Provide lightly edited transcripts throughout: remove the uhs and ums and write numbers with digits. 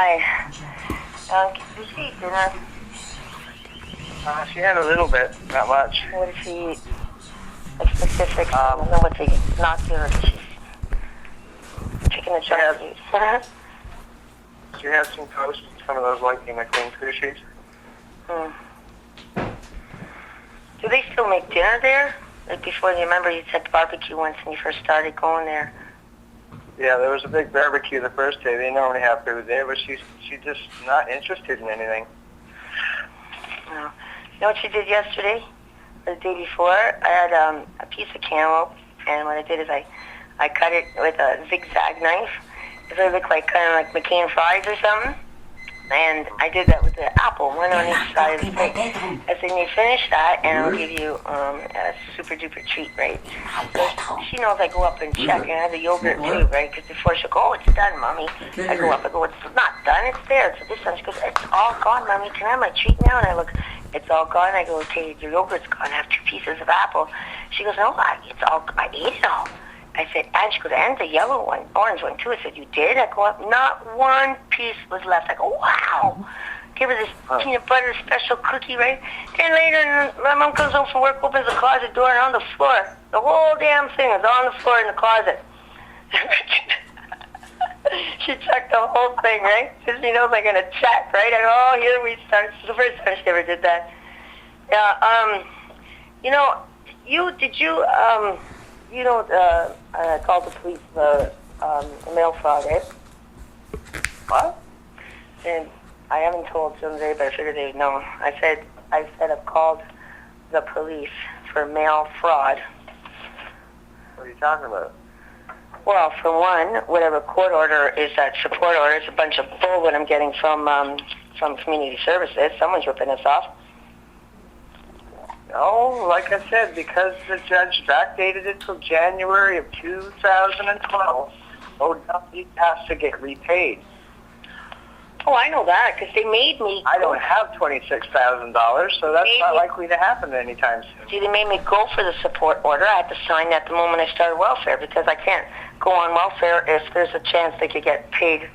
Hi. Did she eat dinner? She had a little bit, not much. What did she eat? Like specifics? I don't know what they not give her. She's chicken and chunky. She had some toast, some of those like McLean cookies. Do they still make dinner there? Like before, you remember you said barbecue once when you first started going there. Yeah, there was a big barbecue the first day. They normally have food there, but she's just not interested in anything. Oh. You know what she did yesterday? Or the day before? I had a piece of cantaloupe, and what I did is I cut it with a zigzag knife. It looked like kind of like McCain fries or something. And I did that with the apple, one on each side of the plate. I said, you finish that, and I'll give you a super duper treat, right? So she knows I go up and check, and I have the yogurt too, right? Because before she'll go, oh, it's done, Mommy. I go up, I go, it's not done, it's there. So this time she goes, it's all gone, Mommy. Can I have my treat now? And I look, it's all gone. I go, okay, your yogurt's gone. I have 2 pieces of apple. She goes, no, I ate it all. I said, and she goes, and the yellow one, orange one too. I said, you did? I go, not one piece was left. I go, wow. Give her this peanut butter special cookie, right? Then later, my mom comes home from work, opens the closet door, and on the floor, the whole damn thing is on the floor in the closet. She checked the whole thing, right? Because she knows I'm going to check, right? And here we start. It's the first time she ever did that. Yeah, you know, I called the police mail fraud, right? What? And I haven't told them today, but I figured they would know. I said I've called the police for mail fraud. What are you talking about? Well, for one, whatever court order is that support order is a bunch of bull what I'm getting from community services. Someone's ripping us off. No, like I said, because the judge backdated it till January of 2012, OW has to get repaid. Oh, I know that, because they made me... I don't have $26,000, so that's not likely to happen anytime soon. See, they made me go for the support order. I had to sign that the moment I started welfare, because I can't go on welfare if there's a chance they could get paid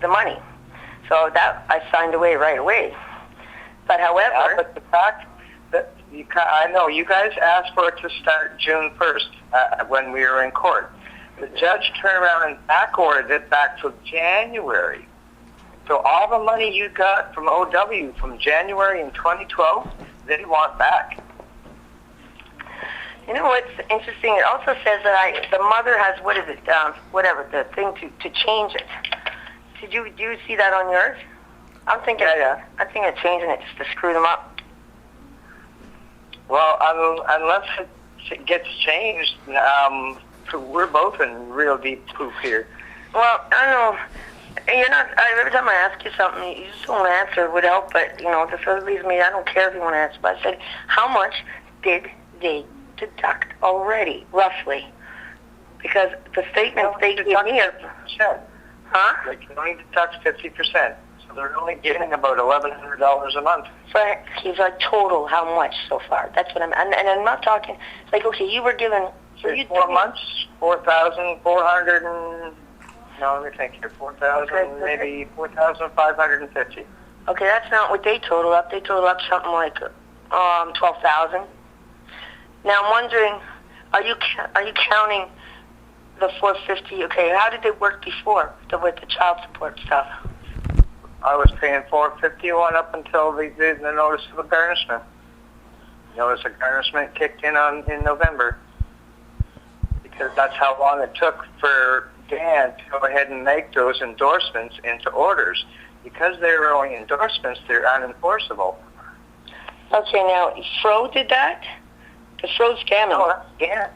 the money. So that I signed away right away. But however... Yeah, but the fact that... I know, you guys asked for it to start June 1st when we were in court. The judge turned around and back-ordered it back to January. So all the money you got from OW from January in 2012, they want back. You know what's interesting? It also says that the mother has, the thing to change it. Do you see that on yours? I'm thinking of changing it just to screw them up. Well, unless it gets changed, we're both in real deep poop here. Well, I don't know. You're not. Every time I ask you something, you just don't answer. It would help, but this leaves me. I don't care if you want to answer. But I said, how much did they deduct already, roughly? Because the statements they give me are. 50%. Huh? They can only deduct 50%. So they're only getting about $1,100 a month. So he's like total how much so far? That's what I'm. And I'm not talking. Like, okay, you were given. So 4 months, 4,400 and. No, let me think here. 4,000, maybe 4,550. Okay, that's not what they total up. They total up something like 12,000. Now I'm wondering, are you counting the 450? Okay, how did they work before with the child support stuff? I was paying $451 up until they did the notice of garnishment. Notice of garnishment kicked in November because that's how long it took for Dan to go ahead and make those endorsements into orders. Because they were only endorsements, they're unenforceable. Okay, now, Fro did that? The Fro's scamming. No, yeah.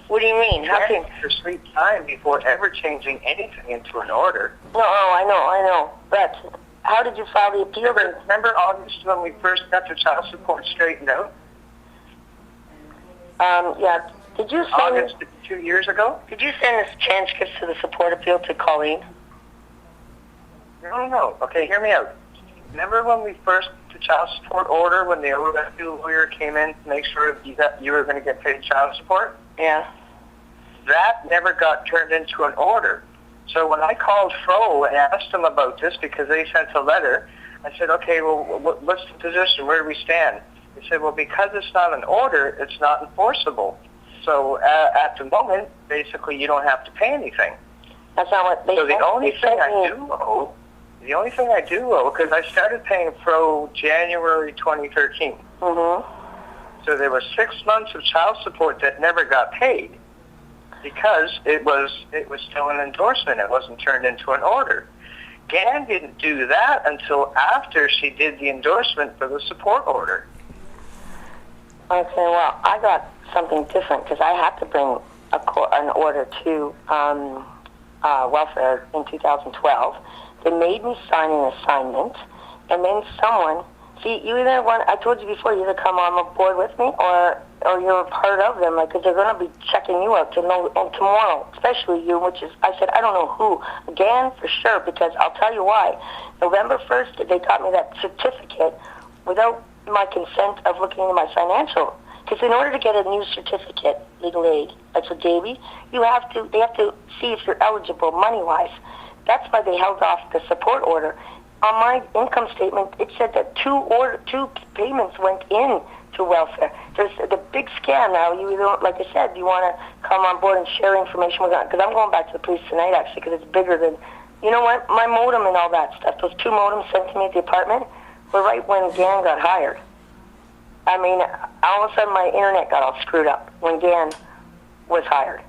What do you mean? How can... For sweet time before ever changing anything into an order. No, I know. But how did you file the appeal? Remember August when we first got the child support straightened out? Yeah. Did you send... August 2 years ago? Did you send this transcripts to the support appeal to Colleen? No. Okay, hear me out. Remember when we first the child support order when the OW lawyer came in to make sure you were going to get paid child support? Yeah. That never got turned into an order. So when I called Fro and asked them about this because they sent a letter, I said, okay, well, what's the position? Where do we stand? They said, well, because it's not an order, it's not enforceable. So at the moment, basically, you don't have to pay anything. That's not what they So said. the only They thing sent I me- do owe, because I started paying Fro January 2013. So there were 6 months of child support that never got paid because it was still an endorsement. It wasn't turned into an order. Gan didn't do that until after she did the endorsement for the support order. Okay, well, I got something different because I had to bring an order to welfare in 2012. They made me sign an assignment, and then someone, see, you either want, I told you before, you either come on board with me or you're a part of them, like, because they're going to be checking you out to know, and tomorrow, especially you, which is, I said, I don't know who. Again, for sure, because I'll tell you why. November 1st, they got me that certificate without my consent of looking into my financial. Because in order to get a new certificate, legal aid, that's a Davy, they have to see if you're eligible money-wise. That's why they held off the support order. On my income statement, it said that two payments went in to welfare. There's the big scam now. You either, like I said, you want to come on board and share information with us, because I'm going back to the police tonight, actually, because it's bigger than, you know what, my modem and all that stuff. Those 2 modems sent to me at the apartment were right when Gan got hired. I mean, all of a sudden my internet got all screwed up when Gan was hired.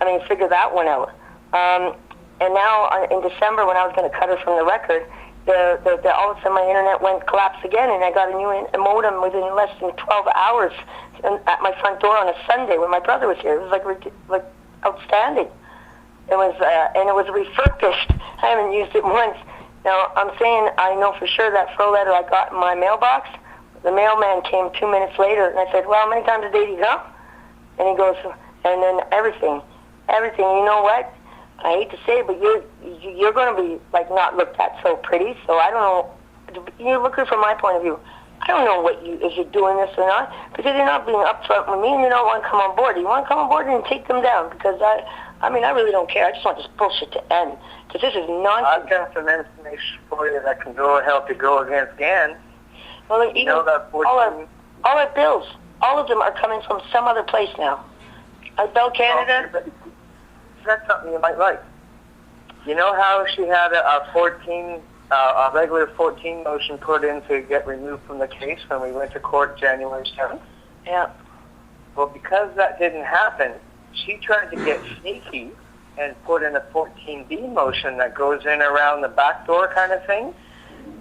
I mean, figure that one out. And now in December, when I was going to cut her from the record, all of a sudden my internet went collapsed again, and I got a new modem within less than 12 hours at my front door on a Sunday when my brother was here. It was like outstanding. It was and it was refurbished. I haven't used it once. Now I'm saying I know for sure that Fro letter I got in my mailbox. The mailman came 2 minutes later, and I said, "Well, how many times a day do you come?" And he goes, and then everything. You know what? I hate to say it, but you're going to be like not looked at so pretty. So I don't know. You're looking from my point of view. I don't know if you're doing this or not, because you're not being upfront with me, and you don't want to come on board. You want to come on board and take them down, because I mean, I really don't care. I just want this bullshit to end, because this is nonsense. I've got some information for you that can help you go against Gan. Well, You know that all our bills, all of them are coming from some other place now. Bell Canada. That's something you might like. You know how she had a regular 14 motion put in to get removed from the case when we went to court January 7th? Yeah. Well, because that didn't happen, she tried to get sneaky and put in a 14B motion that goes in around the back door kind of thing.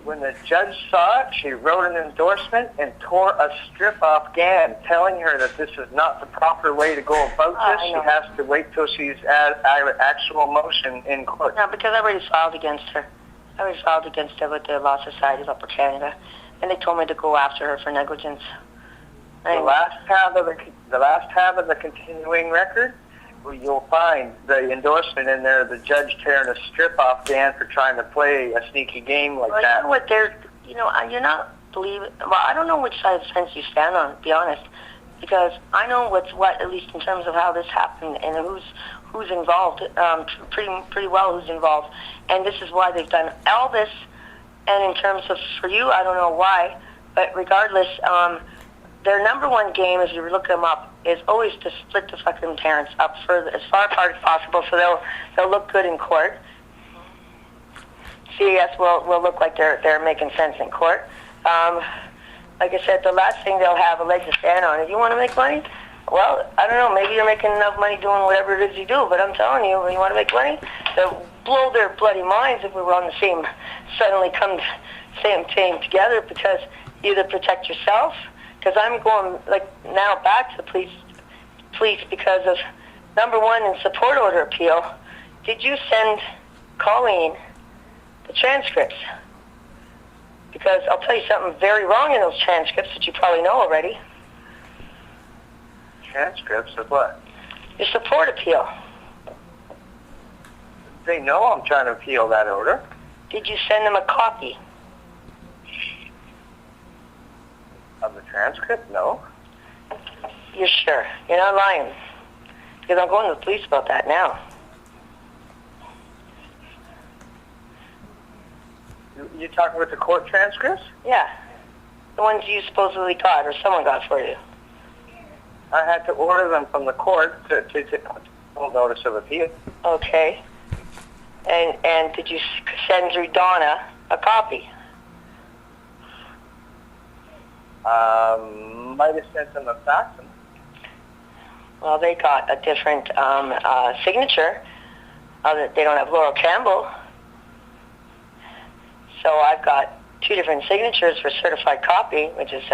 When the judge saw it, she wrote an endorsement and tore a strip off Gan, telling her that this is not the proper way to go about this. She has to wait till she's at actual motion in court. No, because I already filed against her. I already filed against her with the Law Society of Upper Canada, and they told me to go after her for negligence. The last tab of the continuing record, you'll find the endorsement in there, the judge tearing a strip off Dan for trying to play a sneaky game like that. You know what, you're not believing, well, I don't know which side of the fence you stand on, to be honest, because I know what's what, at least in terms of how this happened and who's involved, pretty well who's involved, and this is why they've done all this, and in terms of, for you, I don't know why, but regardless, their number one game, if you look them up, is always to split the fucking parents up further, as far apart as possible, so they'll look good in court. CAS will look like they're making sense in court. Like I said, the last thing they'll have a leg to stand on. If you want to make money, well, I don't know, maybe you're making enough money doing whatever it is you do, but I'm telling you, when you want to make money, they'll blow their bloody minds if we were on the same, suddenly come same team together, because either protect yourself, because I'm going like now back to the police because of, number one, in support order appeal, did you send Colleen the transcripts? Because I'll tell you something very wrong in those transcripts that you probably know already. Transcripts of what? Your support appeal. They know I'm trying to appeal that order. Did you send them a copy? Of the transcript? No. You're sure? You're not lying? Because I'm going to the police about that now. You talking about the court transcripts? Yeah. The ones you supposedly got or someone got for you. I had to order them from the court to full notice of appeal. Okay. And did you send through Donna a copy? Might have sent them a fax. Well, they got a different signature. They don't have Laurel Campbell. So I've got 2 different signatures for certified copy, which is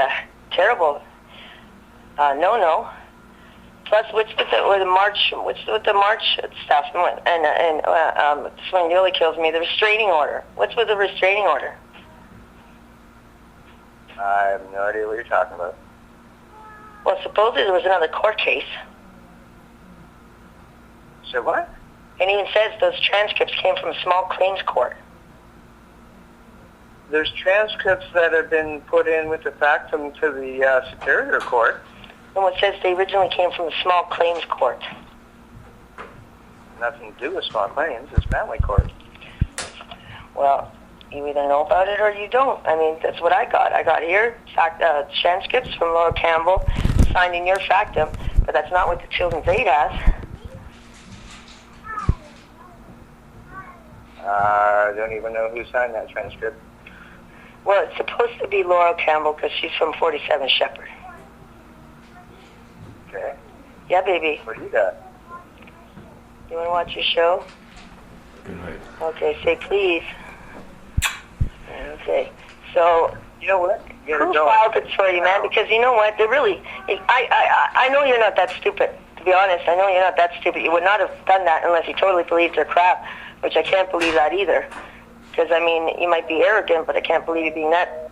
terrible. No. Plus, what's with the March? What's with the March stuff? And this one really kills me. The restraining order. What's with the restraining order? I have no idea what you're talking about. Well, supposedly there was another court case. So what? It even says those transcripts came from a small claims court. There's transcripts that have been put in with the factum to the Superior Court. And it says they originally came from a small claims court. Nothing to do with small claims. It's family court. Well, you either know about it or you don't. I mean, that's what I got. I got here transcripts from Laura Campbell signed in your factum, but that's not what the Children's Aid has. I don't even know who signed that transcript. Well, it's supposed to be Laura Campbell because she's from 47 Shepherd. Okay. Yeah, baby. What do you got? You want to watch your show? Good night. Okay, say please. Okay, so You know what? who filed it for you, man? Because you know what? They're really. I know you're not that stupid. To be honest, I know you're not that stupid. You would not have done that unless you totally believed their crap, which I can't believe that either. Because I mean, you might be arrogant, but I can't believe you being that.